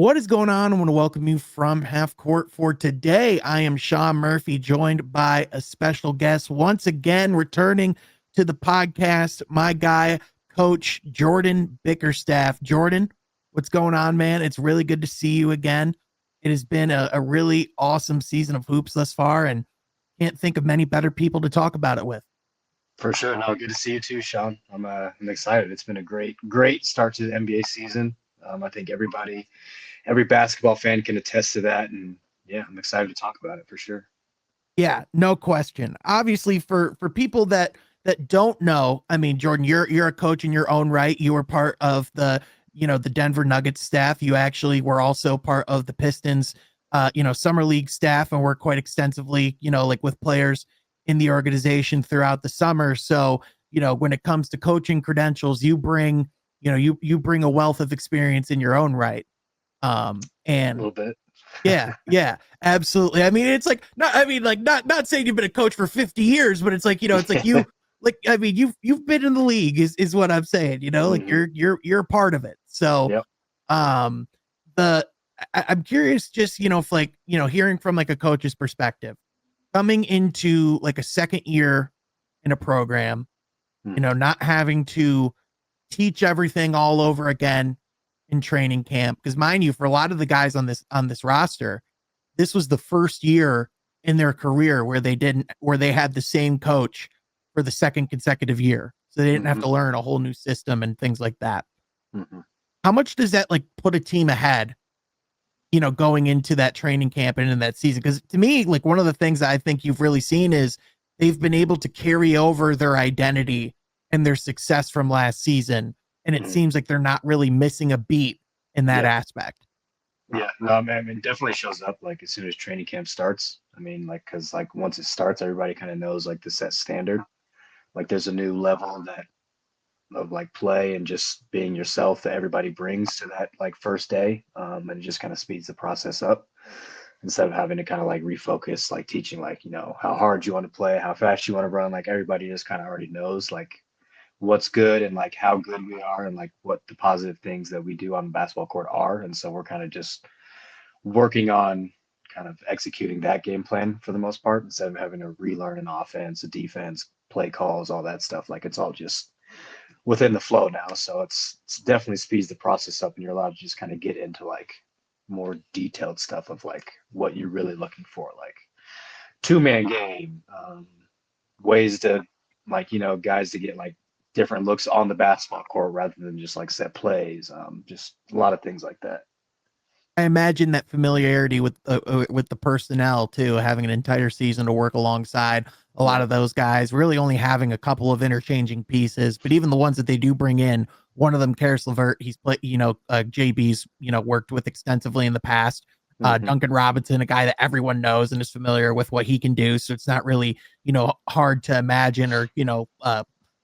What is going on? I want to welcome you from Half Court for today. I am Sean Murphy, joined by a special guest once again, returning to the podcast, my guy, Coach Jordan Bickerstaff. Jordan, what's going on, man? It's really good to see you again. It has been a really awesome season of hoops thus far, and can't think of many better people to talk about it with. For sure. No, good to see you too, Sean. I'm excited. It's been a great start to the NBA season. I think every basketball fan can attest to that, and yeah, I'm excited to talk about it for sure. Yeah, no question. Obviously, for people that don't know, I mean, Jordan, you're a coach in your own right. You were part of the Denver Nuggets staff. You actually were also part of the Pistons, summer league staff, and worked quite extensively, like with players in the organization throughout the summer. So, when it comes to coaching credentials, you bring, you bring a wealth of experience in your own right. A And little bit. yeah, absolutely. I mean, it's like not saying you've been a coach for 50 years, but it's like, it's like you like I mean, you've been in the league is what I'm saying, like Mhm. you're a part of it. So Yep. um the I'm curious just, if like, hearing from like a coach's perspective, coming into like a second year in a program, Mhm. not having to teach everything all over again in training camp. Because mind you, for a lot of the guys on this roster, this was the first year in their career where they had the same coach for the second consecutive year. So they didn't have Mhm. to learn a whole new system and things like that. Mhm. How much does that like put a team ahead, going into that training camp and in that season? Because to me, like one of the things that I think you've really seen is they've been able to carry over their identity and their success from last season. And it Mhm. seems like they're not really missing a beat in that Yeah. aspect. Yeah. No, I mean, it definitely shows up like as soon as training camp starts. I mean, like, because like once it starts, everybody kind of knows like the set standard. Like, there's a new level that of like play and just being yourself that everybody brings to that like first day. And it just kind of speeds the process up instead of having to kind of like refocus, like teaching, like, how hard you want to play, how fast you want to run. Like, everybody just kind of already knows like what's good and like how good we are and like what the positive things that we do on the basketball court are. And so we're kind of just working on kind of executing that game plan for the most part instead of having to relearn an offense, a defense, play calls, all that stuff. Like, it's all just within the flow now. So it's definitely speeds the process up, and you're allowed to just kind of get into like more detailed stuff of like what you're really looking for, like two-man game, ways to like guys to get like different looks on the basketball court rather than just like set plays, just a lot of things like that. I imagine that familiarity with the personnel too, having an entire season to work alongside a lot Yeah. of those guys, really only having a couple of interchanging pieces, but even the ones that they do bring in, one of them, Karis LeVert, he's played, JB's, worked with extensively in the past. Hmm. Duncan Robinson, a guy that everyone knows and is familiar with what he can do. So it's not really, hard to imagine or,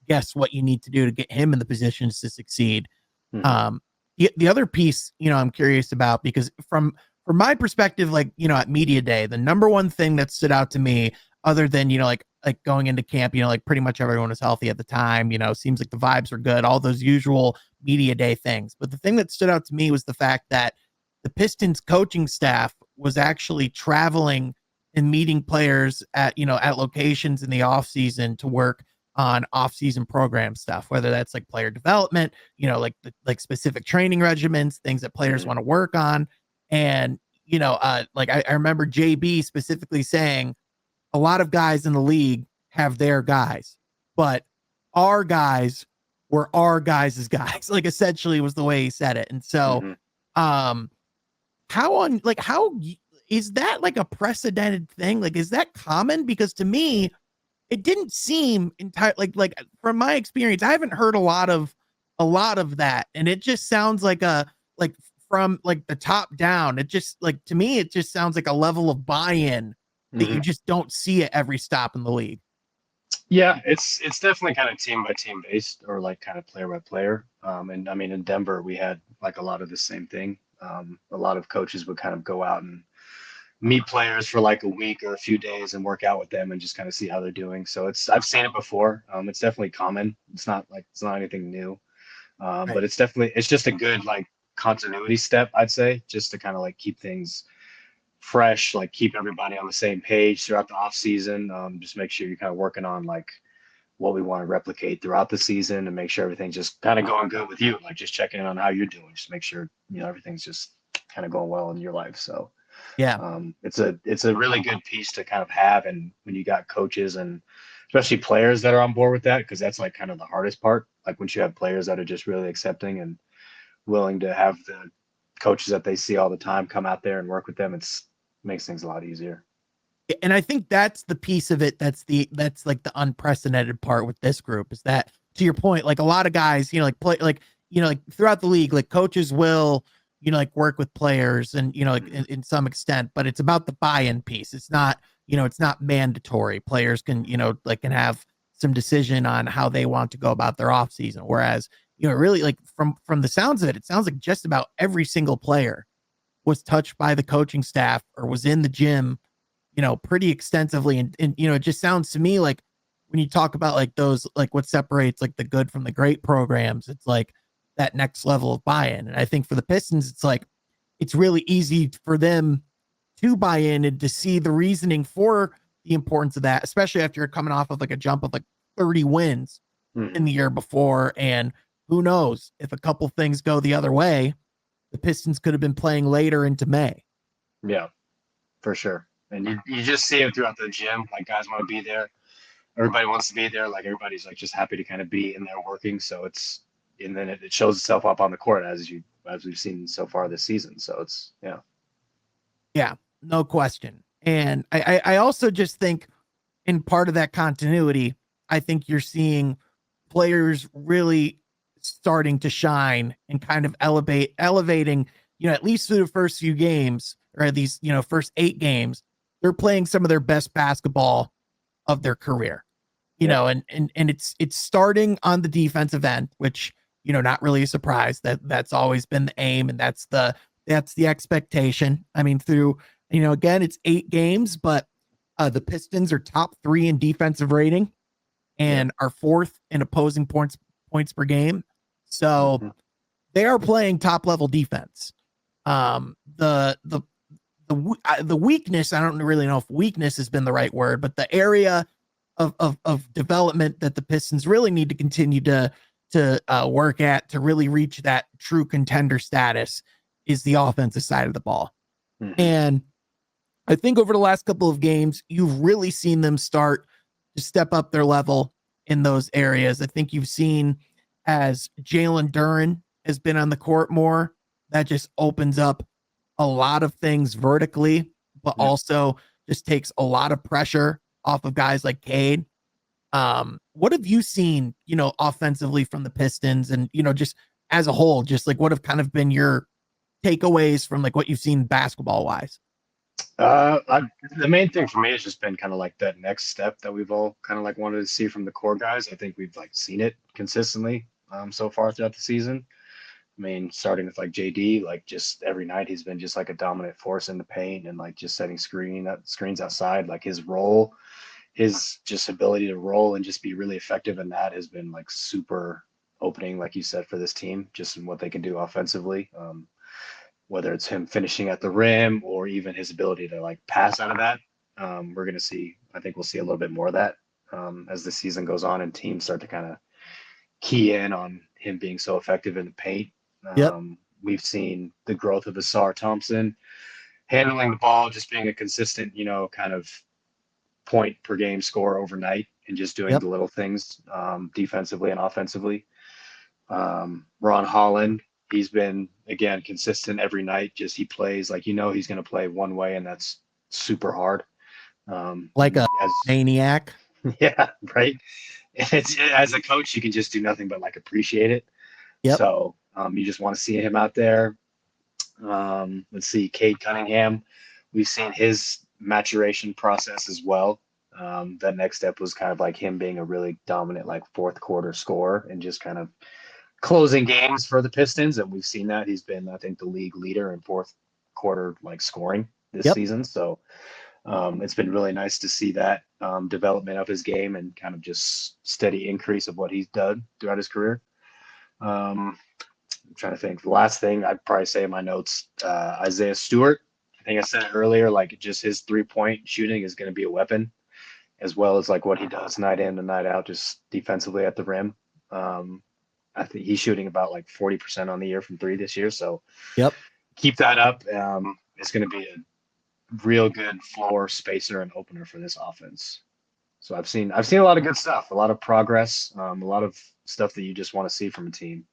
guess what you need to do to get him in the positions to succeed. Hmm. Um, the other piece, I'm curious about because from my perspective, like, at media day, the number one thing that stood out to me, other than, like going into camp, like pretty much everyone was healthy at the time, seems like the vibes were good, all those usual media day things. But the thing that stood out to me was the fact that the Pistons coaching staff was actually traveling and meeting players at locations in the off season to work on off-season program stuff, whether that's like player development, like specific training regimens, things that players Hmm. want to work on. And, like I remember JB specifically saying a lot of guys in the league have their guys, but our guys were our guys' guys, like essentially was the way he said it. And so, Hmm. um, how is that like a precedented thing? Like, is that common? Because to me, it didn't seem entire like from my experience, I haven't heard a lot of that. And it just sounds like like from like the top down. It just like to me, it just sounds like a level of buy-in that you Hmm. just don't see at every stop in the league. Yeah, it's definitely kind of team by team based or like kind of player by player. And I mean, in Denver, we had like a lot of the same thing. A lot of coaches would kind of go out and meet players for like a week or a few days and work out with them and just kind of see how they're doing. So I've seen it before. It's definitely common. It's not anything new. Right. But it's just a good like continuity step, I'd say, just to kind of like keep things fresh, like keep everybody on the same page throughout the off season. Just make sure you're kind of working on like what we want to replicate throughout the season and make sure everything's just kind of going good with you. Like just checking in on how you're doing. Just make sure, everything's just kind of going well in your life. So Yeah. it's a really good piece to kind of have. And when you got coaches and especially players that are on board with that, because that's like kind of the hardest part. Like once you have players that are just really accepting and willing to have the coaches that they see all the time come out there and work with them, makes things a lot easier. And I think that's the piece of it that's like the unprecedented part with this group is that, to your point, like a lot of guys, like play like like throughout the league, like coaches will like work with players and like in some extent, but it's about the buy-in piece. It's not it's not mandatory. Players can like can have some decision on how they want to go about their off season, whereas really like from the sounds of it, it sounds like just about every single player was touched by the coaching staff or was in the gym pretty extensively. And it just sounds to me like when you talk about like those, like what separates like the good from the great programs, it's like that next level of buy-in. And I think for the Pistons, it's like, it's really easy for them to buy in and to see the reasoning for the importance of that, especially after you're coming off of like a jump of like 30 wins in the year before. And who knows if a couple things go the other way, the Pistons could have been playing later into May. Yeah, for sure. And you just see it throughout the gym. Like guys want to be there. Everybody wants to be there. Like everybody's like just happy to kind of be in there working. So and then it shows itself up on the court as we've seen so far this season. So Yeah, no question. And I also just think in part of that continuity, I think you're seeing players really starting to shine and kind of elevating, at least through the first few games or these, first 8 games, they're playing some of their best basketball of their career, and it's starting on the defensive end, which, not really a surprise that's always been the aim. And that's the expectation. I mean, through, again, it's 8 games, but the Pistons are top 3 in defensive rating and are 4th in opposing points per game. So they are playing top level defense. The weakness, I don't really know if weakness has been the right word, but the area of development that the Pistons really need to continue to work at to really reach that true contender status is the offensive side of the ball. And I think over the last couple of games, you've really seen them start to step up their level in those areas. I think you've seen as Jalen Duren has been on the court more, that just opens up a lot of things vertically, but also just takes a lot of pressure off of guys like Cade. What have you seen, offensively from the Pistons and, just as a whole, just like what have kind of been your takeaways from like what you've seen basketball wise? The main thing for me has just been kind of like that next step that we've all kind of like wanted to see from the core guys. I think we've like seen it consistently so far throughout the season. I mean, starting with like JD, like just every night he's been just like a dominant force in the paint and like just setting screens outside. Like his role, his just ability to roll and just be really effective in that has been like super opening, like you said, for this team, just in what they can do offensively. Whether it's him finishing at the rim or even his ability to like pass out of that. We're going to see, I think we'll see a little bit more of that as the season goes on and teams start to kind of key in on him being so effective in the paint. We've seen the growth of Asar Thompson handling the ball, just being a consistent, kind of point per game score overnight and just doing the little things defensively and offensively. Ron Holland, he's been, again, consistent every night. Just he plays like, he's going to play one way, and that's super hard. Like a maniac. Yeah, right. It's as a coach, you can just do nothing but like appreciate it. So you just want to see him out there. Let's see, Cade Cunningham. We've seen his maturation process as well. That next step was kind of like him being a really dominant, like fourth quarter scorer and just kind of closing games for the Pistons. And we've seen that he's been, I think, the league leader in fourth quarter, like scoring this season. So it's been really nice to see that development of his game and kind of just steady increase of what he's done throughout his career. I'm trying to think. The last thing I'd probably say in my notes, Isaiah Stewart. I think I said it earlier, like just his 3-point shooting is going to be a weapon, as well as like what he does night in and night out, just defensively at the rim. I think he's shooting about like 40% on the year from three this year. So Yep. keep that up. It's going to be a real good floor spacer and opener for this offense. So I've seen a lot of good stuff, a lot of progress, a lot of stuff that you just want to see from a team.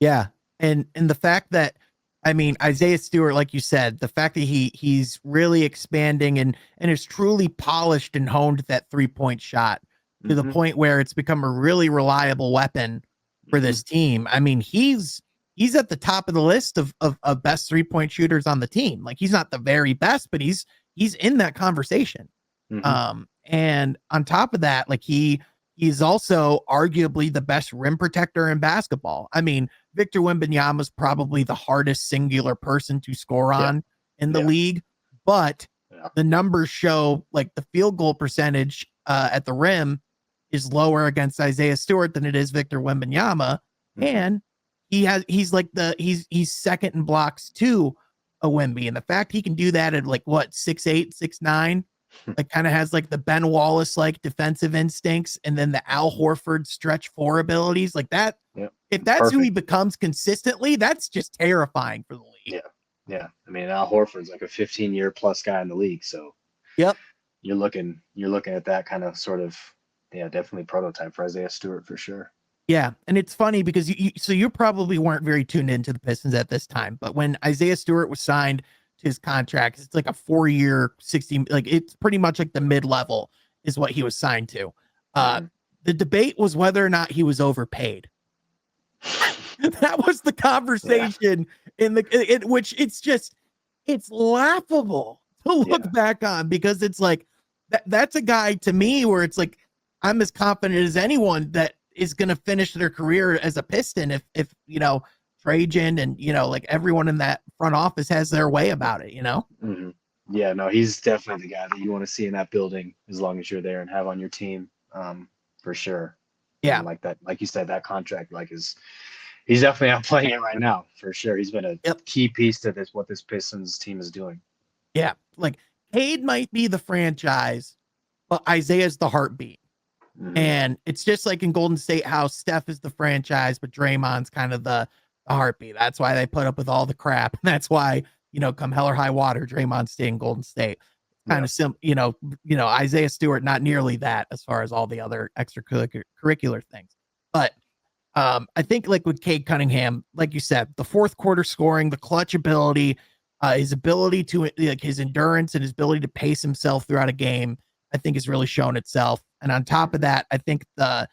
Yeah. And the fact that, I mean, Isaiah Stewart, like you said, the fact that he's really expanding and is truly polished and honed that 3-point shot to the point where it's become a really reliable weapon for this team. I mean, he's at the top of the list of best 3-point shooters on the team. Like, he's not the very best, but he's in that conversation. And on top of that, like he's also arguably the best rim protector in basketball. I mean, Victor Wembanyama is probably the hardest singular person to score on in the league, but the numbers show like the field goal percentage at the rim is lower against Isaiah Stewart than it is Victor Wembanyama. And he's second in blocks to a Wemby. And the fact he can do that at like what, 6'8", 6'9", like kind of has like the Ben Wallace like defensive instincts, and then the Al Horford stretch four abilities like that. If that's who he becomes consistently, that's just terrifying for the league. Yeah. I mean, Al Horford's like a 15-year plus guy in the league, so you're looking at that kind of sort of definitely prototype for Isaiah Stewart for sure. Yeah, and it's funny because you probably weren't very tuned into the Pistons at this time, but when Isaiah Stewart was signed to his contract, it's like a 4-year, 60, like it's pretty much like the mid-level is what he was signed to. The debate was whether or not he was overpaid. That was the conversation in which it's laughable to look back on, because it's like that's a guy to me where it's like I'm as confident as anyone that is going to finish their career as a Piston if you know Trajan and like everyone in that front office has their way about it, Yeah, no, he's definitely the guy that you want to see in that building as long as you're there and have on your team, for sure. Yeah, and like that, like you said, that contract he's definitely out playing it right now for sure. He's been a key piece to what this Pistons team is doing. Yeah, like Cade might be the franchise, but Isaiah's the heartbeat. And it's just like in Golden State, how Steph is the franchise, but Draymond's kind of the heartbeat. That's why they put up with all the crap. That's why, come hell or high water, Draymond stay in Golden State. Kind of Isaiah Stewart, not nearly that as far as all the other extracurricular things. But I think like with Cade Cunningham, like you said, the fourth quarter scoring, the clutch ability, his ability to like his endurance and his ability to pace himself throughout a game, I think has really shown itself. And on top of that, I think the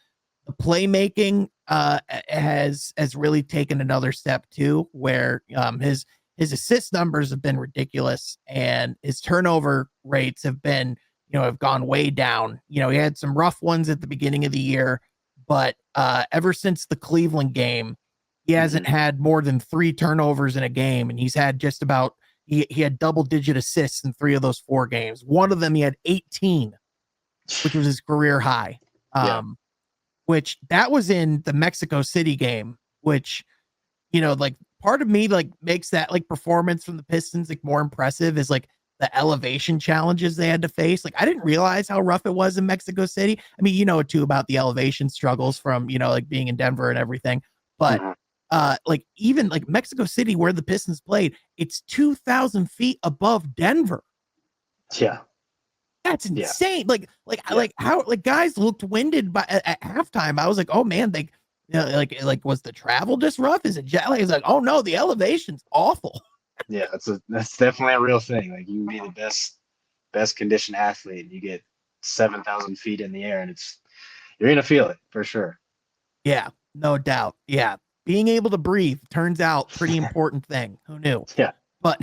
playmaking has really taken another step too, where his assist numbers have been ridiculous and his turnover rates have been, have gone way down. He had some rough ones at the beginning of the year, but ever since the Cleveland game, he hasn't had more than 3 turnovers in a game, and he's had just about he had double-digit assists in 3 of those 4 games. One of them he had 18, which was his career high. Which that was in the Mexico City game, which, like part of me like makes that like performance from the Pistons like more impressive is like the elevation challenges they had to face. Like I didn't realize how rough it was in Mexico City. I mean, too about the elevation struggles from, like being in Denver and everything. But like even like Mexico City where the Pistons played, it's 2,000 feet above Denver. Yeah. That's insane. Like how like guys looked winded at halftime. I was like, oh man, they like was the travel just rough? Is it jet lag? It's like, oh no, the elevation's awful. Yeah, that's definitely a real thing. Like you can be the best conditioned athlete, and you get 7,000 feet in the air, and you're gonna feel it for sure. Yeah, no doubt. Yeah, being able to breathe turns out pretty important thing. Who knew? Yeah, but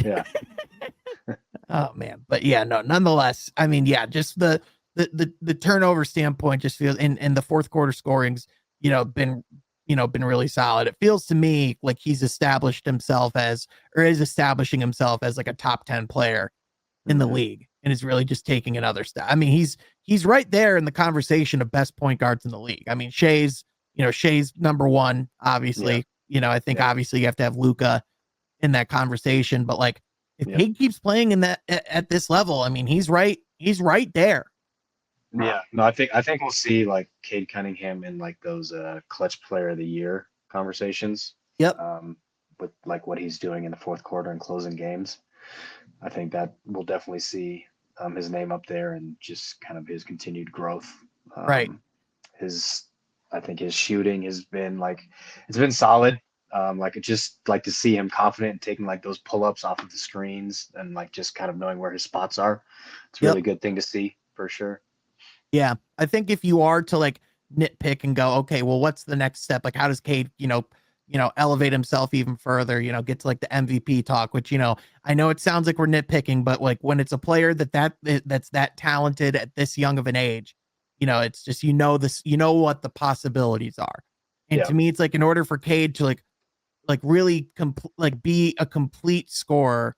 oh man, but yeah, no. Nonetheless, I mean, yeah, just the turnover standpoint just feels in the fourth quarter scorings, been really solid. It feels to me like he's established himself is establishing himself as like a top 10 player in the league, and is really just taking another step. I mean, he's right there in the conversation of best point guards in the league. I mean, Shea's number 1, obviously, I think Yeah. obviously you have to have Luka in that conversation, but like if Yep. Cade keeps playing in that at this level, I mean, he's right there. Yeah. No, I think we'll see like Cade Cunningham in like those clutch player of the year conversations. Yep. Um, with like what he's doing in the fourth quarter and closing games. I think that we'll definitely see his name up there and just kind of his continued growth. Right. His I think his shooting has been like it's been solid. Like it just like to see him confident and taking like those pull ups off of the screens and like just kind of knowing where his spots are. It's a Yep. really good thing to see for sure. Yeah. I think if you are to like nitpick and go, okay, well, what's the next step? Like, how does Cade, elevate himself even further, get to like the MVP talk, which, I know it sounds like we're nitpicking, but like when it's a player that's that talented at this young of an age, it's just, this, what the possibilities are. And Yeah. to me, it's like in order for Cade to like really like be a complete scorer,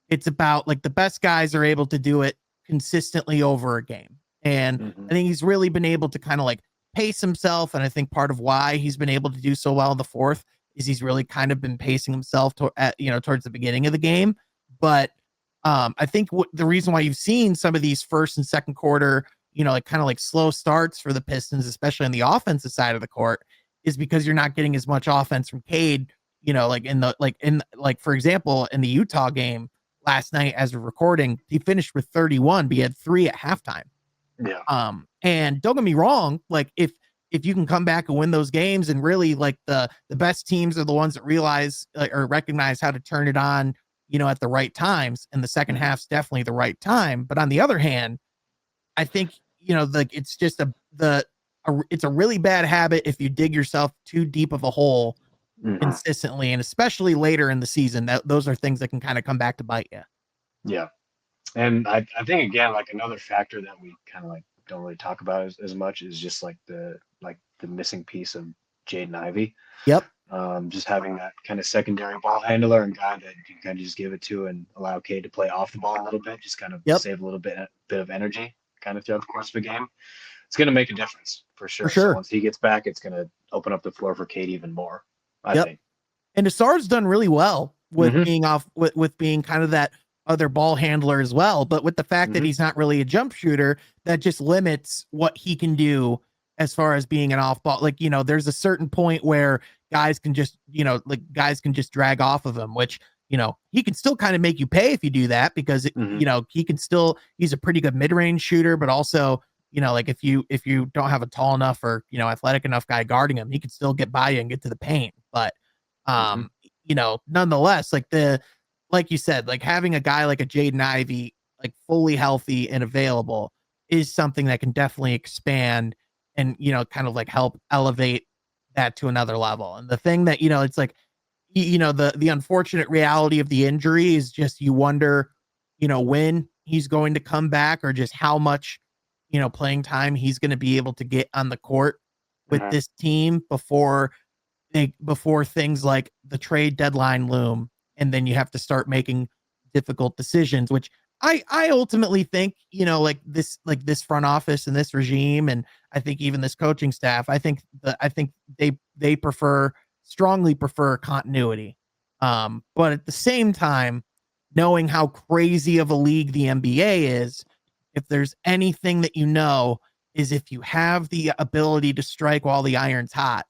it's about like the best guys are able to do it consistently over a game. And Hmm. I think he's really been able to kind of like pace himself. And I think part of why he's been able to do so well in the fourth is he's really kind of been pacing himself towards the beginning of the game. But I think the reason why you've seen some of these first and second quarter, like kind of like slow starts for the Pistons, especially on the offensive side of the court, is because you're not getting as much offense from Cade. For example, in the Utah game last night as we're recording, he finished with 31, but he had 3 at halftime. Yeah. And don't get me wrong, like if you can come back and win those games and really like the best teams are the ones that realize or recognize how to turn it on, at the right times, and the second Hmm. half's definitely the right time. But on the other hand, I think, like it's just it's a really bad habit if you dig yourself too deep of a hole Hmm. consistently, and especially later in the season. That those are things that can kind of come back to bite you. Yeah. And I think again, like another factor that we kind of like don't really talk about as much is just like the missing piece of Jaden Ivey. Yep. Just having that kind of secondary ball handler and guy that you can kind of just give it to and allow Cade to play off the ball a little bit, just kind of Yep. save a little bit of energy kind of throughout the course of a game. It's going to make a difference for For sure. So sure. once he gets back, it's going to open up the floor for Cade even more, I Yep. think. And Asar's done really well with Hmm. being off with being kind of that other ball handler as well. But with the fact that Hmm. he's not really a jump shooter, that just limits what he can do as far as being an off ball. Like, there's a certain point where guys can just, drag off of him, which, he can still kind of make you pay if you do that because, Hmm. he's a pretty good mid range shooter, but also, like if you don't have a tall enough or, athletic enough guy guarding him, he can still get by you and get to the paint. But Hmm. um, nonetheless, like you said, like having a guy like a Jaden Ivey, like fully healthy and available is something that can definitely expand and, kind of like help elevate that to another level. And the thing that, it's like, the unfortunate reality of the injury is just you wonder, when he's going to come back or just how much, playing time he's going to be able to get on the court with Hmm. this team before things like the trade deadline loom, and then you have to start making difficult decisions, which I ultimately think, like this front office and this regime, and I think even this coaching staff, I think they strongly prefer continuity. But at the same time, knowing how crazy of a league the NBA is, if there's anything that is if you have the ability to strike while the iron's hot,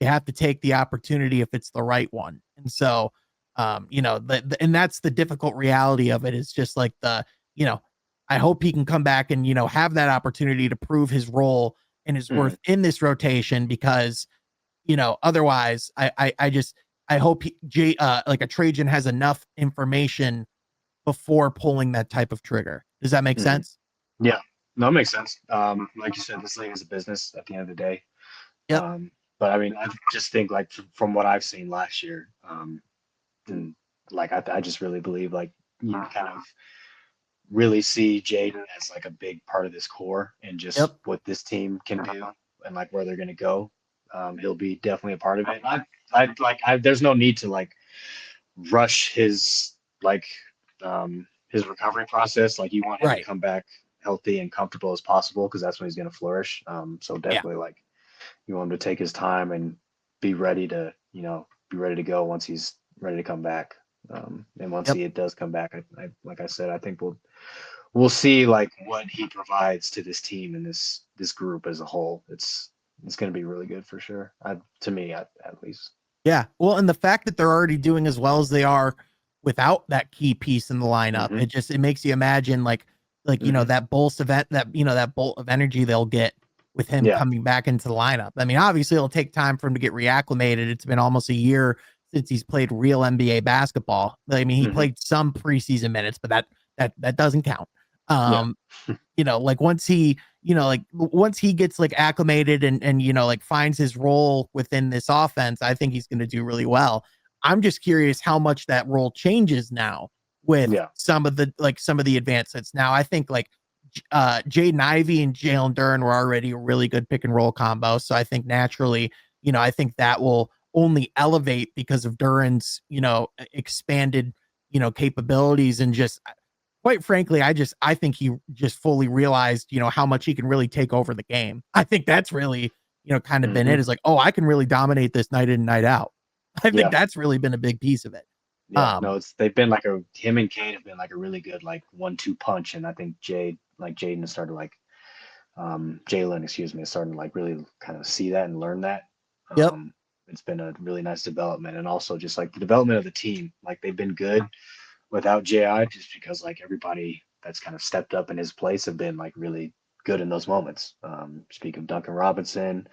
you have to take the opportunity if it's the right one. And so, and that's the difficult reality of it is just like you know, I hope he can come back and, have that opportunity to prove his role and his Hmm. worth in this rotation because, otherwise I hope like a Trajan has enough information before pulling that type of trigger. Does that make Hmm. sense? Yeah. No, it makes sense. Like you said, this league is a business at the end of the day. Yep. But I mean, I just think like from what I've seen last year, and like I just really believe like you kind of really see Jaden as like a big part of this core and just Yep. what this team can do and like where they're gonna go. He'll be definitely a part of it. There's no need to like rush like his recovery process. Like you want him to Right. come back healthy and comfortable as possible because that's when he's gonna flourish. So Yeah. definitely like you want him to take his time and be ready to, be ready to go once he's ready to come back. And once Yep. he does come back, I like I said, I think we'll see like what he provides to this team and this group as a whole. It's going to be really good for sure. To me, at least. Yeah. Well, and the fact that they're already doing as well as they are without that key piece in the lineup, Mm-hmm. it makes you imagine like Mm-hmm. that bolt event that that bolt of energy they'll get with him Yeah. coming back into the lineup. I mean, obviously it'll take time for him to get reacclimated. It's been almost a year since he's played real NBA basketball. I mean, he Mm-hmm. played some preseason minutes, but that doesn't count. Yeah. Um, like once he gets like acclimated and like finds his role within this offense, I think he's going to do really well. I'm just curious how much that role changes now with Yeah. some of the advancements. Now, I think like Jaden Ivey and Jalen Duren were already a really good pick and roll combo. So I think naturally, I think that will only elevate because of Duren's, expanded, capabilities and just quite frankly, I think he just fully realized, how much he can really take over the game. I think that's really, kind of been Mm-hmm. it is like, oh, I can really dominate this night in, night out. I think Yeah. that's really been a big piece of it. Yeah. No, they've been like him and Cade have been like a really good like 1-2 punch, and I think Jaden has started like Jalen, excuse me, is starting to like really kind of see that and learn that. Yep. It's been a really nice development, and also just like the development of the team. Like they've been good without Ji, just because like everybody that's kind of stepped up in his place have been like really good in those moments. Speak of Duncan Robinson,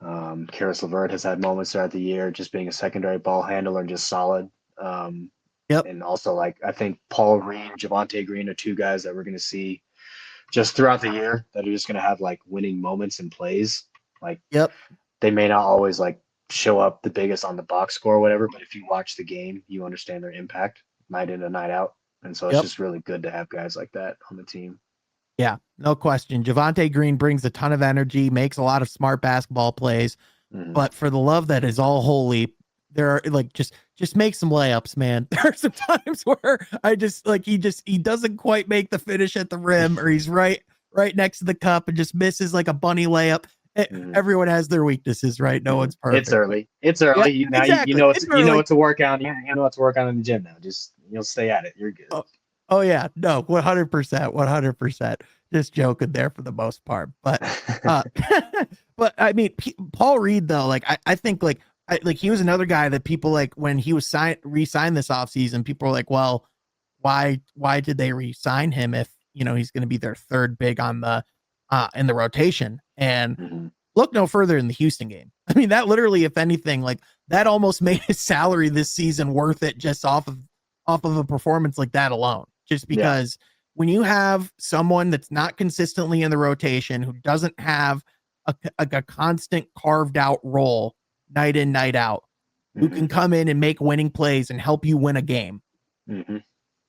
Karis LeVert has had moments throughout the year, just being a secondary ball handler and just solid. Um, Yep. and also like I think Paul Reed, Javante Green are two guys that we're going to see just throughout the year that are just going to have like winning moments and plays. Like Yep. they may not always like show up the biggest on the box score or whatever, but if you watch the game, you understand their impact night in and night out. And so it's Yep. just really good to have guys like that on the team. Yeah, no question. Javante Green brings a ton of energy, makes a lot of smart basketball plays, Mm-hmm. but for the love that is all holy, there are like just make some layups, man. There are some times where I just like he doesn't quite make the finish at the rim, or he's right next to the cup and just misses like a bunny layup. Mm-hmm. Everyone has their weaknesses, right? No Mm-hmm. one's It's perfect. early. It's Yeah, early. You exactly. know It's you know early. what to work on. You know what to work on in the gym now. Just you'll stay at it. You're good. Oh, oh yeah, no, 100%, 100%. Just joking there for the most part, but uh, but I mean, Paul Reed though, like I think like he was another guy that people like when he was re-signed this offseason, people were like, well, why did they re-sign him if he's going to be their third big on the in the rotation? And Mm-hmm. look no further in the Houston game. I mean, that literally, if anything, like that almost made his salary this season worth it just off of a performance like that alone. Just Yeah. because when you have someone that's not consistently in the rotation, who doesn't have a constant carved out role night in, night out, who Mm-hmm. can come in and make winning plays and help you win a game, Mm-hmm.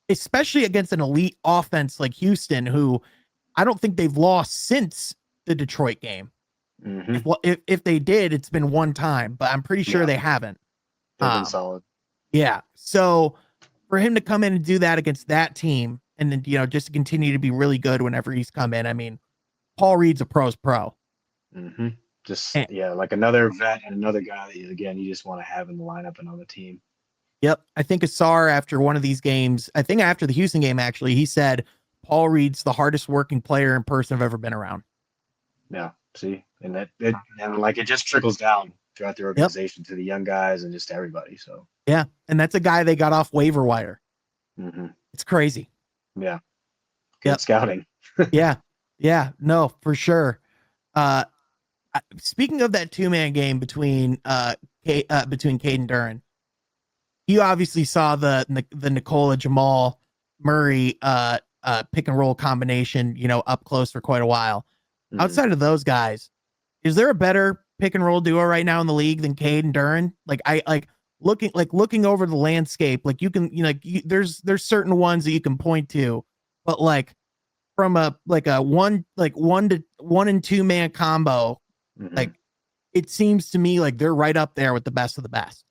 especially against an elite offense like Houston, who I don't think they've lost since the Detroit game. Mm-hmm. If they did, it's been one time, but I'm pretty sure Yeah. they haven't. They've been Um, solid. yeah. So for him to come in and do that against that team, and then just to continue to be really good whenever he's come in. I mean, Paul Reed's a pro's pro. Mm-hmm. Just And, yeah, like another vet and another guy that you just want to have in the lineup and on the team. yep. I think Asar after one of these games, I think after the Houston game, actually, he said Paul Reed's the hardest working player in person I've ever been around. Yeah. See, and and like it just trickles down throughout the Yep. organization to the young guys and just everybody. So Yeah. And that's a guy they got off waiver wire. mm-hmm. It's crazy. Yeah, good Yep. scouting. Yeah. Yeah. No, for sure. Uh, Speaking of that two-man game between Cade and Duren, you obviously saw the Nikola Jamal Murray pick and roll combination, up close for quite a while. Mm-hmm. Outside of those guys, is there a better pick and roll duo right now in the league than Cade and Duren? Like I looking over the landscape, like you can there's certain ones that you can point to, but like from a one and two man combo, Mm-hmm. like it seems to me like they're right up there with the best of the best.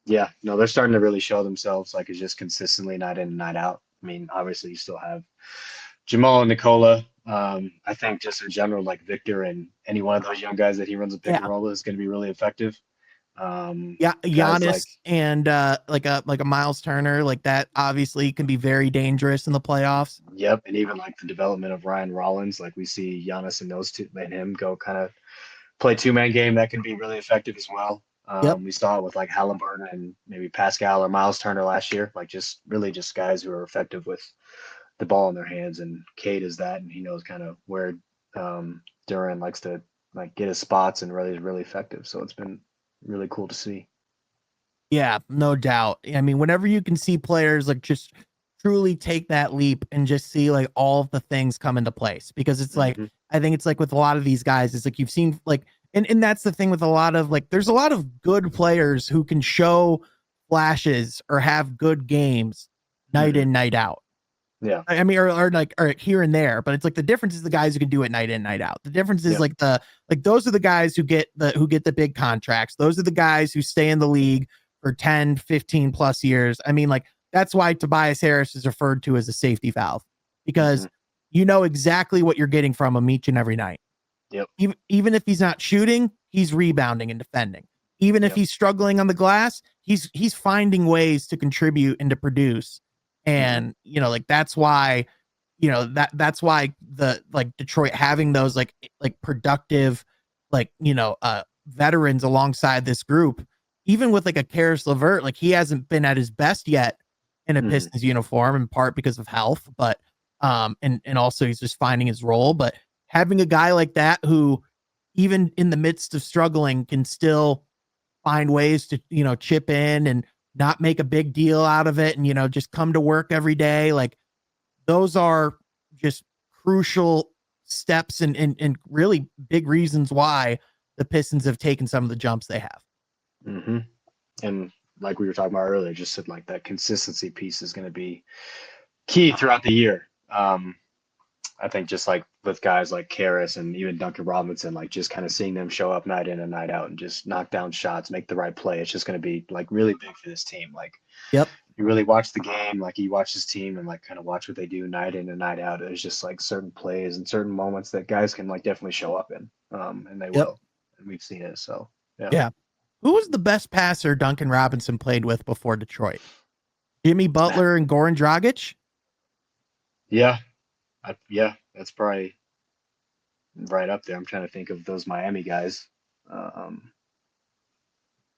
Yeah, no, they're starting to really show themselves. Like it's just consistently night in and night out. I mean, obviously you still have Jamal and Nicola. I think just in general, like Victor and any one of those young guys that he runs a pick and Yeah. roll with is going to be really effective. Yeah, Guys like, Giannis and like a Miles Turner, like that obviously can be very dangerous in the playoffs. yep, and even like the development of Ryan Rollins, like we see Giannis and those two, and him go kind of play two-man game that can be really effective as well. Yep. We saw it with like Halliburton and maybe Pascal or Miles Turner last year, like just really just guys who are effective with the ball in their hands. And Cade is that, and he knows kind of where Duren likes to like get his spots and really is really effective. So it's been really cool to see. Yeah, no doubt. I mean, whenever you can see players like just truly take that leap and just see like all of the things come into place, because it's like Mm-hmm. I think it's like with a lot of these guys, it's like you've seen like and that's the thing with a lot of like there's a lot of good players who can show flashes or have good games night Mm-hmm. in, night out. Yeah. I mean, or like or here and there, but it's like the difference is the guys who can do it night in, night out. The difference is Yep. like those are the guys who get the big contracts. Those are the guys who stay in the league for 10, 15 plus years. I mean, like that's why Tobias Harris is referred to as a safety valve, Mm-hmm. because you know exactly what you're getting from him each and every night. Yep. Even if he's not shooting, he's rebounding and defending. Even if Yep. he's struggling on the glass, he's finding ways to contribute and to produce. Mm-hmm. And like that's why, that's why the like Detroit having those like productive, like veterans alongside this group, even with like a Karis LeVert, like he hasn't been at his best yet in a Mm-hmm. Pistons uniform, in part because of health, but and also he's just finding his role. But having a guy like that who, even in the midst of struggling, can still find ways to chip in and not make a big deal out of it, and just come to work every day, like those are just crucial steps and really big reasons why the Pistons have taken some of the jumps they have. Mm-hmm. And like we were talking about earlier, just said like that consistency piece is going to be key throughout the year. I think just like with guys like Karras and even Duncan Robinson, like just kind of seeing them show up night in and night out and just knock down shots, make the right play. It's just going to be like really big for this team. Like Yep. you really watch the game, like you watch this team and like kind of watch what they do night in and night out. There's just like certain plays and certain moments that guys can like definitely show up in, and they Yep. will. And we've seen it. So yeah, Yeah. Who was the best passer Duncan Robinson played with before Detroit? Jimmy Butler and Goran Dragic? yeah, yeah. That's probably right up there. I'm trying to think of those Miami guys. Um,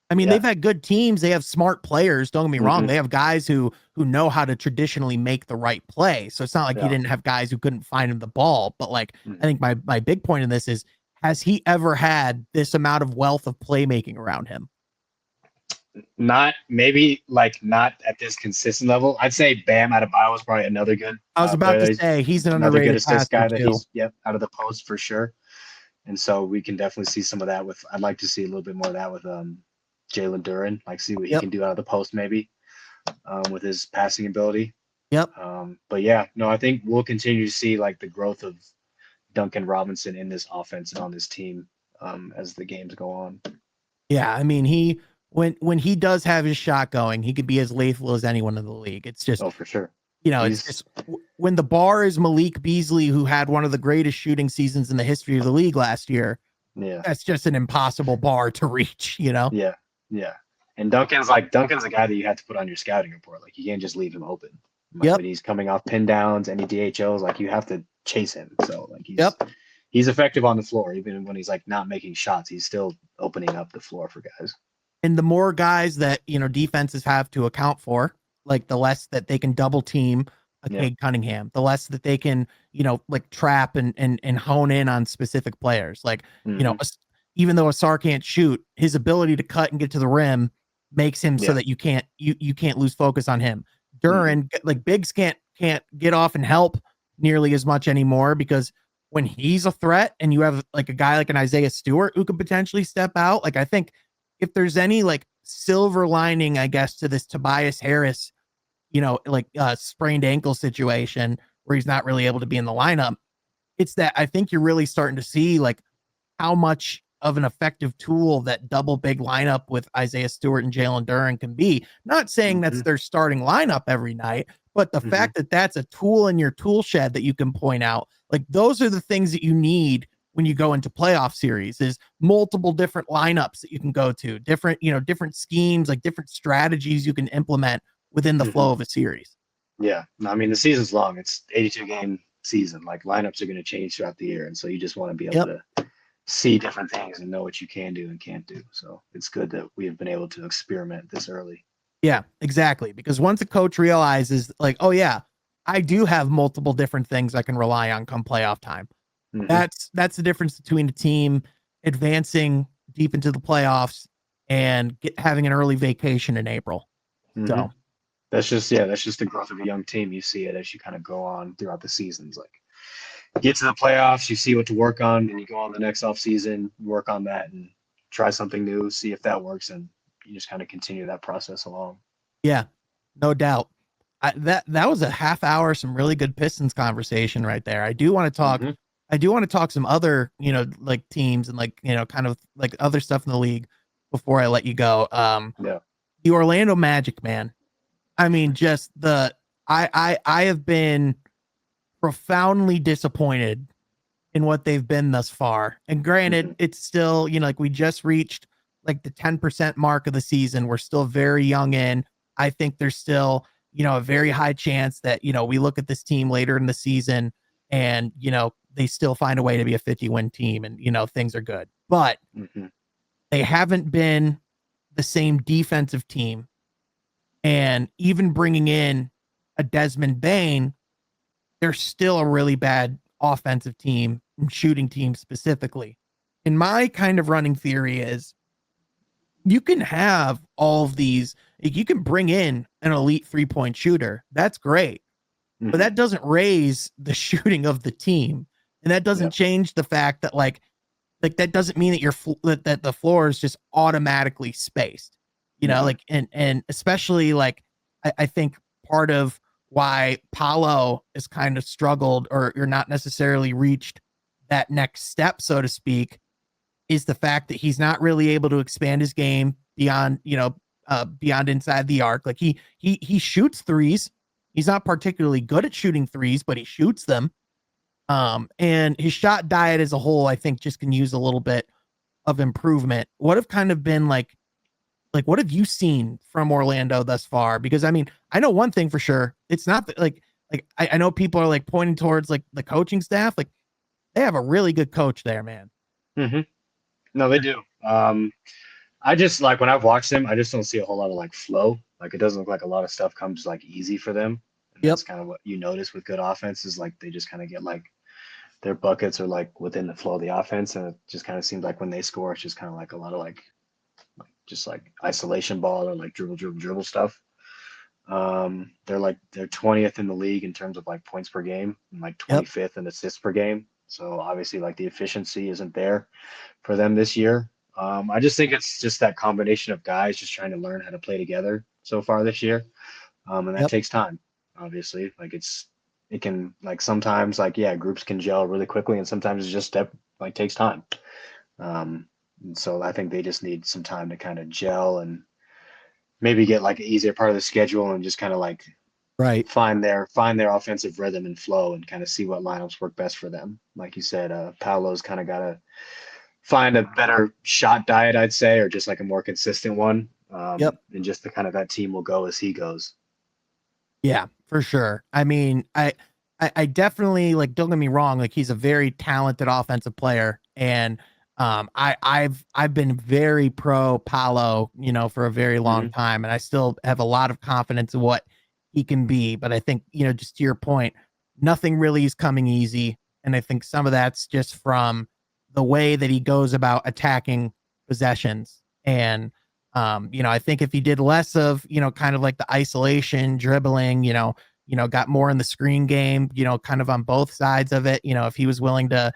I mean, yeah. they've had good teams. They have smart players. Don't get me wrong. Mm-hmm. They have guys who know how to traditionally make the right play. So it's not like he Yeah. didn't have guys who couldn't find him the ball. But like, I Mm-hmm. think my big point in this is, has he ever had this amount of wealth of playmaking around him? Not maybe like not at this consistent level. I'd say Bam Adebayo is probably another good I was player. about to say he's an Another good underrated assist passer guy that too. he's out of the post for sure. And so we can definitely see some of that with. I'd like to see a little bit more of that with Jalen Duren. Like see what he Yep. can do out of the post maybe with his passing ability. Yep. But yeah, no, I think we'll continue to see like the growth of Duncan Robinson in this offense and on this team as the games go on. Yeah, I mean, when he does have his shot going, he could be as lethal as anyone in the league. It's just, Oh, for sure. it's just when the bar is Malik Beasley, who had one of the greatest shooting seasons in the history of the league last year. Yeah. That's just an impossible bar to reach, Yeah. Yeah. And Duncan's a guy that you have to put on your scouting report. Like you can't just leave him open. Like Yep. when he's coming off pin downs, any DHOs, like you have to chase him. So like Yep. he's effective on the floor. Even when he's like not making shots, he's still opening up the floor for guys. And the more guys that, defenses have to account for, like the less that they can double team a Yeah. Cade Cunningham, the less that they can, like trap and hone in on specific players. Like, Mhm. Even though Asar can't shoot, his ability to cut and get to the rim makes him so Yeah. that you can't lose focus on him. Mhm. Duren, like bigs can't get off and help nearly as much anymore, because when he's a threat and you have like a guy like an Isaiah Stewart who could potentially step out, like I think if there's any like silver lining, I guess, to this Tobias Harris, like sprained ankle situation where he's not really able to be in the lineup, it's that I think you're really starting to see like how much of an effective tool that double big lineup with Isaiah Stewart and Jalen Duren can be. Not saying that's Mhm. their starting lineup every night, but the Mhm. fact that that's a tool in your tool shed that you can point out, like those are the things that you need when you go into playoff series is multiple different lineups that you can go to, different, different schemes, like different strategies you can implement within the Hmm. flow of a series. Yeah. No, I mean, the season's long. It's 82 game season. Like lineups are going to change throughout the year. And so you just want to be able Yep. to see different things and know what you can do and can't do. So it's good that we have been able to experiment this early. Yeah, exactly. Because once a coach realizes, like, oh yeah, I do have multiple different things I can rely on come playoff time. Hmm. That's the difference between a team advancing deep into the playoffs and having an early vacation in April. Hmm. So That's just the growth of a young team. You see it as you kind of go on throughout the seasons. Like get to the playoffs, you see what to work on, and you go on the next off season, work on that, and try something new, see if that works, and you just kind of continue that process along. yeah, no doubt. That was a half hour, some really good Pistons conversation right there. I do want to talk. Hmm. I do want to talk some other, like teams and like, kind of like other stuff in the league before I let you go. Yeah. The Orlando Magic, man. I mean, just I have been profoundly disappointed in what they've been thus far. And granted, Hmm. it's still, like we just reached like the 10% mark of the season. We're still very young in. I think there's still, a very high chance that, we look at this team later in the season and, they still find a way to be a 50-win team and, things are good. But Hmm. they haven't been the same defensive team. And even bringing in a Desmond Bain, they're still a really bad offensive team and shooting team specifically. And my kind of running theory is you can have all of these, like you can bring in an elite 3-point shooter. That's great. But Hmm. that doesn't raise the shooting of the team. And that doesn't Yeah. change the fact that like that doesn't mean that that the floor is just automatically spaced. Hmm. Like and especially like I think part of why Paolo has kind of struggled or you're not necessarily reached that next step, so to speak, is the fact that he's not really able to expand his game beyond, beyond inside the arc. Like he shoots threes. He's not particularly good at shooting threes, but he shoots them. And his shot diet as a whole, I think, just can use a little bit of improvement. What have kind of been like what have you seen from Orlando thus far? Because I mean, I know one thing for sure. It's not that like I know people are like pointing towards like the coaching staff. Like they have a really good coach there, man. Hmm. No, they do. I just like when I've watched them, I just don't see a whole lot of like flow. Like it doesn't look like a lot of stuff comes like easy for them. And Yep. that's kind of what you notice with good offenses. Like they just kind of get like their buckets are like within the flow of the offense. And it just kind of seems like when they score, it's just kind of like a lot of like just like isolation ball or like dribble stuff. They're 20th in the league in terms of like points per game and like Yep. 25th in assists per game. So obviously like the efficiency isn't there for them this year. I just think it's just that combination of guys just trying to learn how to play together so far this year. And that Yep. takes time, obviously. Like it can like sometimes like yeah, groups can gel really quickly and sometimes it just takes time. And so I think they just need some time to kind of gel and maybe get like an easier part of the schedule and just kind of like Right. find their offensive rhythm and flow and kind of see what lineups work best for them. Like you said, Paolo's kind of got to find a better shot diet, I'd say, or just like a more consistent one. Yep. And just the kind of that team will go as he goes. Yeah, for sure. I mean, I definitely like. Don't get me wrong. Like he's a very talented offensive player, and I've been very pro Paolo, for a very long Hmm. time, and I still have a lot of confidence in what he can be. But I think just to your point, nothing really is coming easy, and I think some of that's just from the way that he goes about attacking possessions and I think if he did less of, kind of like the isolation, dribbling, got more in the screen game, kind of on both sides of it, if he was willing to,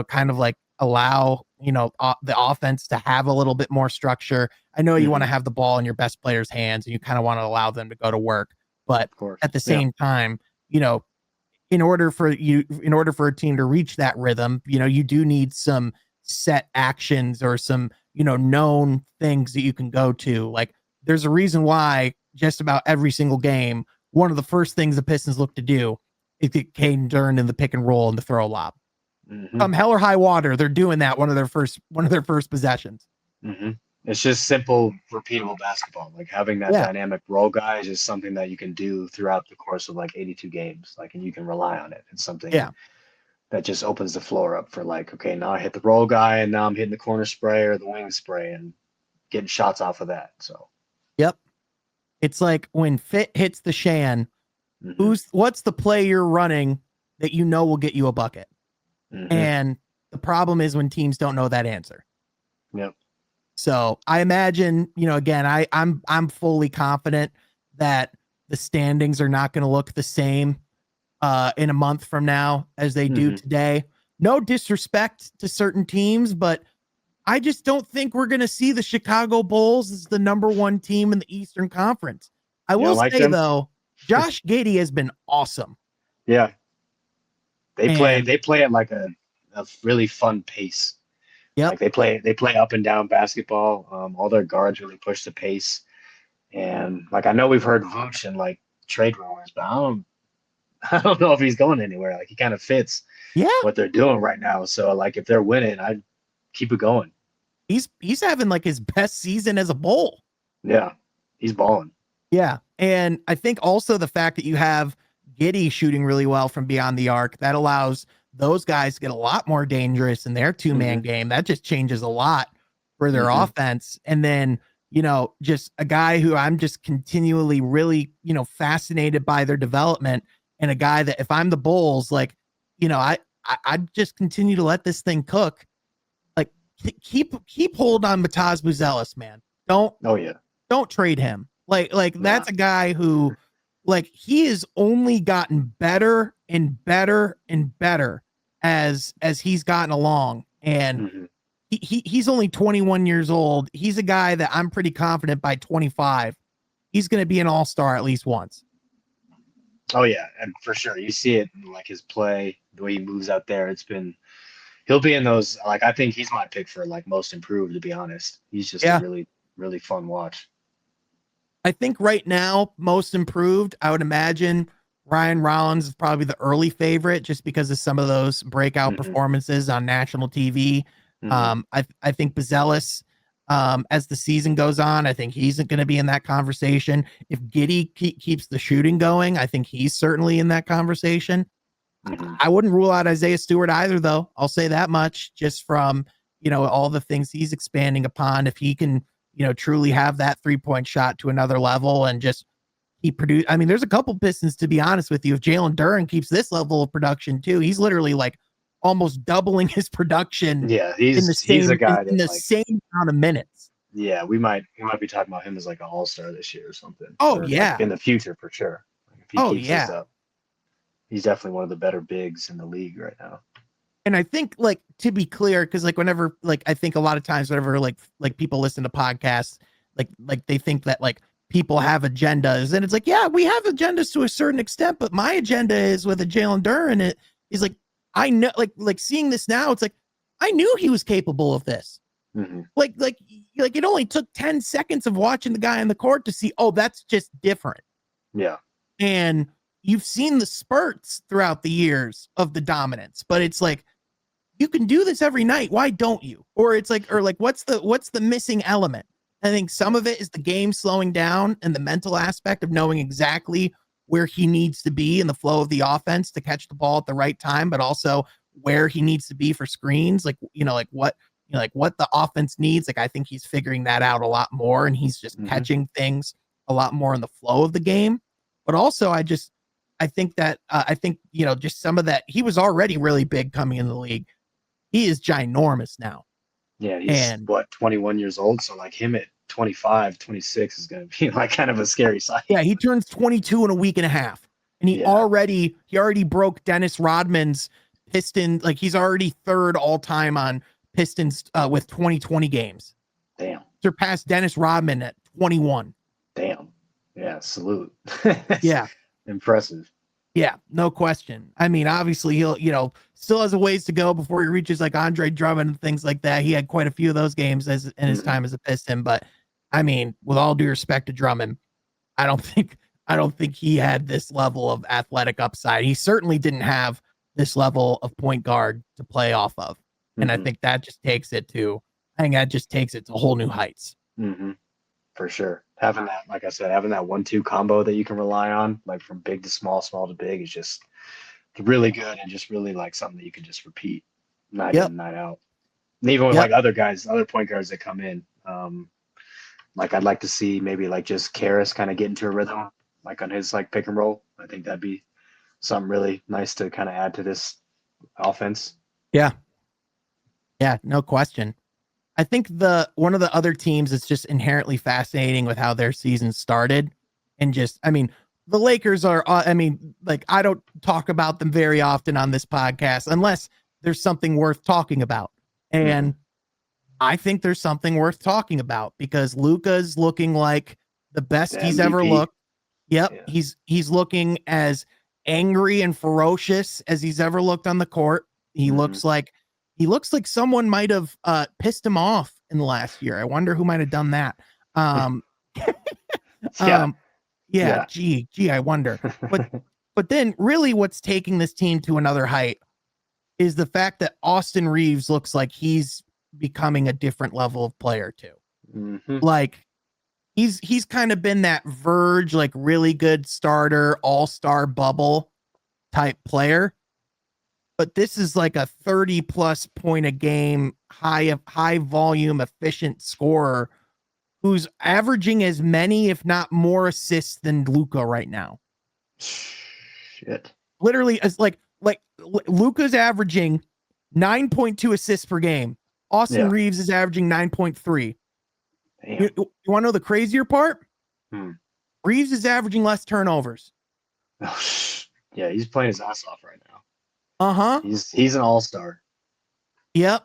kind of like allow, the offense to have a little bit more structure. I know you want to Hmm. have the ball in your best player's hands and you kind of want to allow them to go to work, but Of course. at the Yeah. same time, you know, in order for a team to reach that rhythm, you do need some set actions or some, known things that you can go to. Like there's a reason why just about every single game, one of the first things the Pistons look to do is get Cade Duren in the pick and roll and the throw lob. Mm-hmm. Come hell or high water, they're doing that one of their first possessions. Mm-hmm. It's just simple, repeatable basketball. Like having that Yeah. dynamic role guy is just something that you can do throughout the course of like 82 games. Like, and you can rely on it. It's something Yeah. that just opens the floor up for like, okay, now I hit the roll guy and now I'm hitting the corner spray or the wing spray and getting shots off of that. So, Yep. It's like when fit hits the Shan, mm-hmm. what's the play you're running that you know will get you a bucket? Mm-hmm. And the problem is when teams don't know that answer. Yep. So I imagine, again, I'm fully confident that the standings are not going to look the same in a month from now as they do Mm-hmm. today. No disrespect to certain teams, but I just don't think we're going to see the Chicago Bulls as the number one team in the Eastern Conference. I You will don't like say, them? though, Josh Giddey has been awesome. Yeah. And They play at like a really fun pace. yep. Like they play up and down basketball. All their guards really push the pace. And like I know we've heard Vooch and like trade rumors, but I don't know if he's going anywhere. Like he kind of fits Yeah. what they're doing right now. So like if they're winning, I'd keep it going. He's having like his best season as a Bull. Yeah, he's balling. Yeah. And I think also the fact that you have Giddey shooting really well from beyond the arc, that allows those guys to get a lot more dangerous in their two-man game. That just changes a lot for their offense. And then, just a guy who I'm just continually really, fascinated by their development, and a guy that if I'm the Bulls, like, I just continue to let this thing cook. Like keep hold on Mataz Buzelis, man. Oh yeah. Don't trade him. Like that's a guy who, like, he has only gotten better and better and better as he's gotten along. And he's only 21 years old. He's a guy that I'm pretty confident by 25, he's going to be an all-star at least once. Oh yeah, and for sure. You see it in like his play, the way he moves out there. He'll be in those. Like I think he's my pick for like most improved, to be honest. He's just a really, really fun watch. I think right now, most improved, I would imagine Ryan Rollins is probably the early favorite just because of some of those breakout performances on national TV. I think Buzelis, as the season goes on, I think he's going to be in that conversation. If Giddey keeps the shooting going, I think he's certainly in that conversation. I wouldn't rule out Isaiah Stewart either, though. I'll say that much just from, all the things he's expanding upon. If he can, truly have that 3-point shot to another level and just keep produce. I mean, there's a couple Pistons, to be honest with you. If Jalen Duren keeps this level of production too, he's literally like almost doubling his production. Yeah, in the same he's a guy in that the like, same amount of minutes. Yeah, we might be talking about him as like an all-star this year or something. Oh or yeah, like in the future for sure. Like if he keeps this up, he's definitely one of the better bigs in the league right now. And I think, like, to be clear, because like whenever, like, I think a lot of times whenever like people listen to podcasts, like they think that like people have agendas, and it's like, yeah, we have agendas to a certain extent, but my agenda is with a Jalen Duren. It is like, I know, like seeing this now, it's like I knew he was capable of this. Like it only took 10 seconds of watching the guy on the court to see, oh, that's just different. Yeah. And you've seen the spurts throughout the years of the dominance, but it's like, you can do this every night. Why don't you? Or it's like, what's the missing element? I think some of it is the game slowing down and the mental aspect of knowing exactly where he needs to be in the flow of the offense to catch the ball at the right time, but also where he needs to be for screens. Like, what the offense needs. Like, I think he's figuring that out a lot more, and he's just catching things a lot more in the flow of the game. But also I think that, just some of that, he was already really big coming in the league. He is ginormous now. Yeah, he's 21 years old, so like him at 25, 26 is going to be like kind of a scary sight. Yeah, he turns 22 in a week and a half, and he already broke Dennis Rodman's Pistons. Like, he's already third all time on Pistons with 2020 games. Damn. Surpassed Dennis Rodman at 21. Damn. Yeah, salute. Yeah. Impressive. Yeah, no question. I mean, obviously he'll, still has a ways to go before he reaches like Andre Drummond and things like that. He had quite a few of those games in his time as a Piston, but I mean, with all due respect to Drummond, I don't think he had this level of athletic upside. He certainly didn't have this level of point guard to play off of. And I Mm-hmm. think that just takes it to whole new heights. Mm-hmm. For sure. Having that, like I said, having that 1-2 combo that you can rely on, like from big to small, small to big, is just really good and just really like something that you can just repeat night Yep. in, night out. And even with Yep. like other guys, other point guards that come in, like I'd like to see maybe like just Karras kind of get into a rhythm, like on his like pick and roll. I think that'd be something really nice to kind of add to this offense. Yeah. Yeah, no question. I think one of the other teams that's just inherently fascinating with how their season started, and just, I mean, the Lakers are, like, I don't talk about them very often on this podcast unless there's something worth talking about. And I think there's something worth talking about because Luka's looking like the best The he's ever MVP. looked. Yep. Yeah. He's looking as angry and ferocious as he's ever looked on the court. He looks like someone might have pissed him off in the last year. I wonder who might have done that. Yeah. Gee, I wonder. But then really what's taking this team to another height is the fact that Austin Reeves looks like he's becoming a different level of player too. Like he's kind of been that verge, like really good starter, all-star bubble type player. But this is like a 30 plus point a game, high volume, efficient scorer who's averaging as many, if not more assists than Luka right now. Shit. Literally, as like Luka's averaging 9.2 assists per game. Austin Reeves is averaging 9.3. You want to know the crazier part? Reeves is averaging less turnovers. Yeah, he's playing his ass off right now. Uh-huh. He's an all-star. Yep.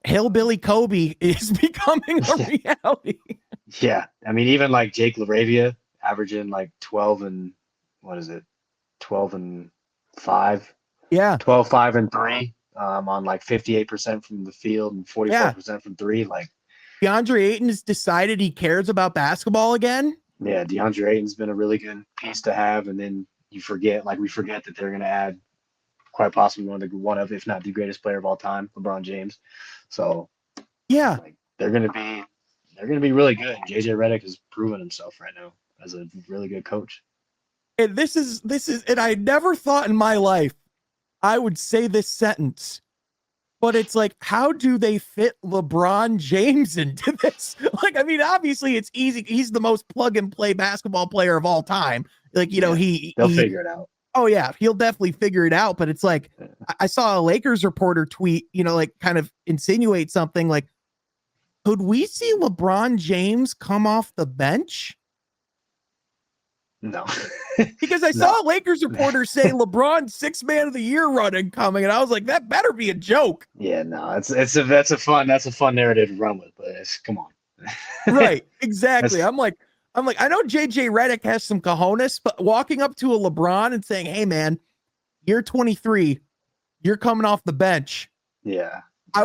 Hillbilly Kobe is becoming a reality. Yeah. I mean, even like Jake LaRavia averaging like 12 and 5. Yeah. 12, 5, and 3 on like 58% from the field and 44% from 3. Like DeAndre Ayton has decided he cares about basketball again. Yeah, DeAndre Ayton's been a really good piece to have, and then we forget that they're going to add quite possibly one of, if not the greatest player of all time, LeBron James. So like, they're going to be really good. JJ Redick has proven himself right now as a really good coach. And this is, and I never thought in my life I would say this sentence, but it's like, how do they fit LeBron James into this? Like, I mean, obviously it's easy. He's the most plug and play basketball player of all time. Like, they'll figure it out. Oh yeah, he'll definitely figure it out. But it's like, I saw a Lakers reporter tweet, like kind of insinuate something like, could we see LeBron James come off the bench? No. Because I saw a Lakers reporter say LeBron 6th man of the year running coming, and I was like, that better be a joke. Yeah, no, that's a fun narrative to run with, but come on. Right, exactly. I'm like, I know JJ Redick has some cojones, but walking up to a LeBron and saying, hey man, you're 23, you're coming off the bench. Yeah. I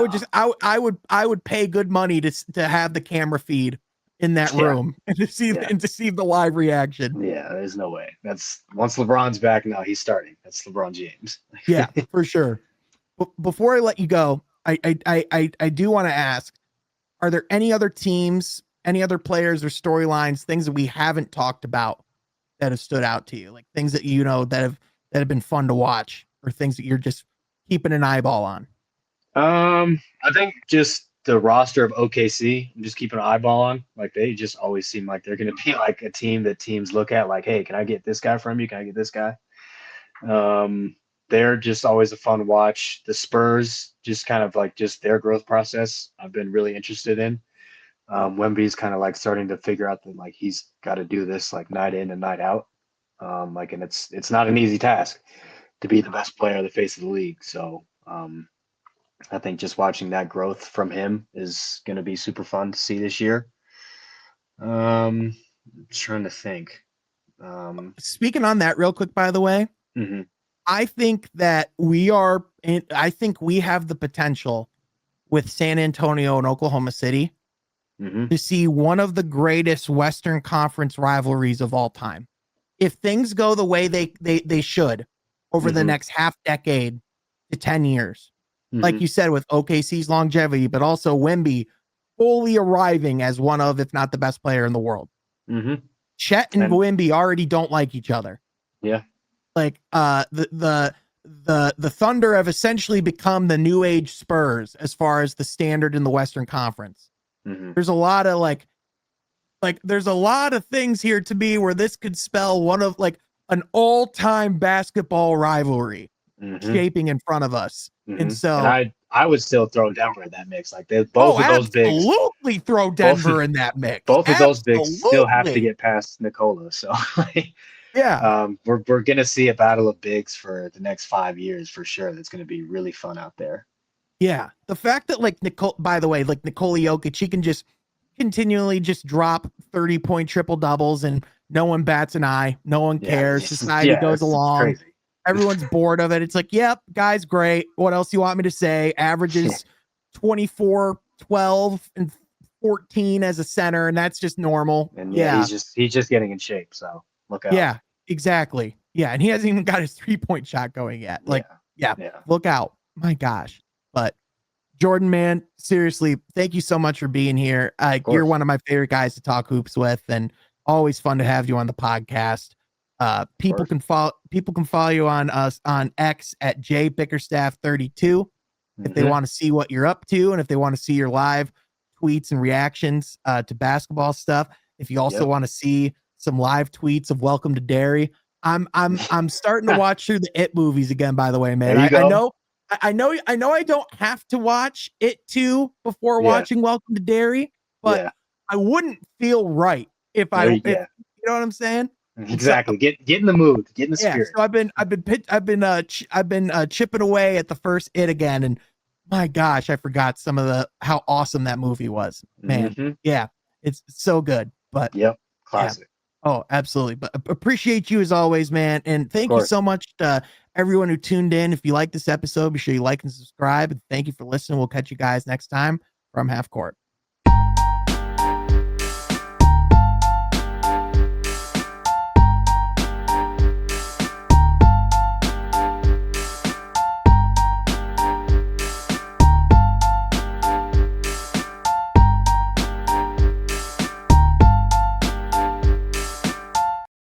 would pay good money to have the camera feed in that room and to see the live reaction. Yeah, there's no way. That's once LeBron's back, now he's starting. That's LeBron James. Yeah, for sure. Before I let you go, I do want to ask, are there any other teams, any other players or storylines, things that we haven't talked about that have stood out to you? Like things that that have been fun to watch, or things that you're just keeping an eyeball on? I think just the roster of OKC, I'm just keeping an eyeball on. Like they just always seem like they're going to be like a team that teams look at like, hey, can I get this guy from you? Can I get this guy? They're just always a fun watch. The Spurs, just kind of like just their growth process, I've been really interested in. Wemby's kind of like starting to figure out that like he's got to do this like night in and night out. And it's not an easy task to be the best player on the face of the league. So I think just watching that growth from him is going to be super fun to see this year. I'm trying to think. Speaking on that real quick, by the way, I think that I think we have the potential with San Antonio and Oklahoma City to see one of the greatest Western Conference rivalries of all time. If things go the way they should, over the Mm-hmm. next half decade to 10 years. Like Mm-hmm. you said, with OKC's longevity, but also Wemby fully arriving as one of, if not the best player in the world. Mm-hmm. Chet and Wemby already don't like each other. Yeah. Like the Thunder have essentially become the new age Spurs as far as the standard in the Western Conference. Mm-hmm. There's a lot of like there's a lot of things here to me where this could spell one of like an all-time basketball rivalry shaping in front of us. Mm-hmm. And so and I would still throw Denver in that mix. Like both of those bigs, absolutely throw Denver in that mix. Both of those bigs still have to get past Nikola. So yeah, we're gonna see a battle of bigs for the next 5 years for sure. That's gonna be really fun out there. Yeah, the fact that like by the way, like Nikola Jokic, he can just continually just drop 30-point triple doubles and no one bats an eye. No one cares. Society goes along. Crazy. Everyone's bored of it. It's like, yep, guy's great. What else you want me to say? Averages 24, 12, and 14 as a center, and that's just normal. And he's just getting in shape. So look out. Yeah, exactly. Yeah, and he hasn't even got his 3-point shot going yet. Like, yeah, look out. My gosh. But Jordan, man, seriously, thank you so much for being here. You're one of my favorite guys to talk hoops with, and always fun to have you on the podcast. People can follow you on us on X at jbickerstaff32 if they want to see what you're up to, and if they want to see your live tweets and reactions to basketball stuff. If you also want to see some live tweets of Welcome to Derry, I'm starting to watch through the It movies again. By the way, man, I know I don't have to watch It 2 before watching Welcome to Derry, but I wouldn't feel right if you know what I'm saying? Exactly. So, get in the mood, get in the spirit. So I've been chipping away at the first It again, and my gosh, I forgot some of how awesome that movie was. Man, yeah, it's so good. But classic. Yeah. Oh, absolutely. But appreciate you as always, man. And thank you so much to everyone who tuned in. If you like this episode, be sure you like and subscribe. And thank you for listening. We'll catch you guys next time from Half Court.